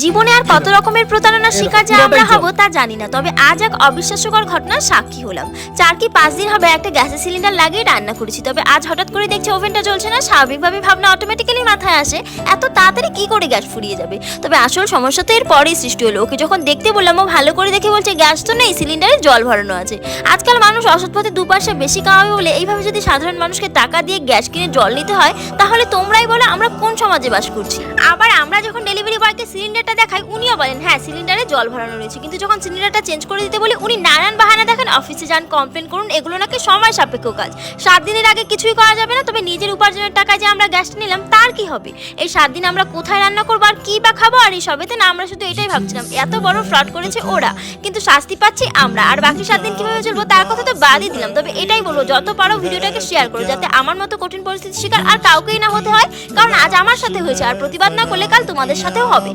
জীবনে আর কত রকমের প্রতারণার শিকার যে আমরা হব তা জানি না, তবে আজ এক অবিশ্বাস্যকর ঘটনার সাক্ষী হলাম। 4 কি 5 দিন হবে একটা গ্যাসের সিলিন্ডার লাগিয়ে রান্না করেছি, তবে আজ হঠাৎ করে দেখছি ওভেনটা জ্বলছে না। স্বাভাবিকভাবে ভাবনা অটোমেটিক্যালি মাথায় আসে এত তাড়াতাড়ি কি করে গ্যাস ফুরিয়ে যাবে। তবে আসল সমস্যা তো এর পরেই সৃষ্টি হলো। ওকে যখন দেখতে বললাম ও ভালো করে দেখে বলছে গ্যাস তো নেই, সিলিন্ডারে জল ভরানো আছে। আজকাল মানুষ অসৎ পথে 2 পয়সা বেশি কামাবে বলে এইভাবে যদি সাধারণ মানুষকে টাকা দিয়ে গ্যাস কিনে জল নিতে হয়, তাহলে তোমরাই বলো আমরা কোন সমাজে বাস করছি। আবার আমরা যখন ডেলিভারি বয়কে সিলিন্ডারটা দেখাই উনিও বলেন হ্যাঁ সিলিন্ডারে জল ভরানো রয়েছে, কিন্তু যখন সিলিন্ডারটা চেঞ্জ করে দিতে বলি উনি নানান বাহানা দেখেন। অফিসে যান, কমপ্লেন করুন, এগুলো নাকি সময় সাপেক্ষ কাজ। 7 দিনের আগে কিছুই করা যাবে না, তবে নিজের উপার্জনের টাকায় যে আমরা গ্যাসটা নিলাম তার কি হবে? এই 7 দিন আমরা কোথায় রান্না করবো আর কি বা খাবো? আর এই সবেতে না আমরা শুধু এটাই ভাবছিলাম এত বড় ফ্রড করেছে ওরা, কিন্তু শাস্তি পাচ্ছি আমরা। আর বাকি 7 দিন কিভাবে চলবো তার কথা তো বাদই দিলাম। তবে এটাই বলবো যত পারো ভিডিওটাকে শেয়ার করো, যাতে আমার মতো কঠিন পরিস্থিতির শিকার আর কাউকেই না হতে হয়। কারণ আজ আমার সাথে হয়েছে, আর প্রতিবাদ না করলে কাল তোমাদের সাথেও হবে।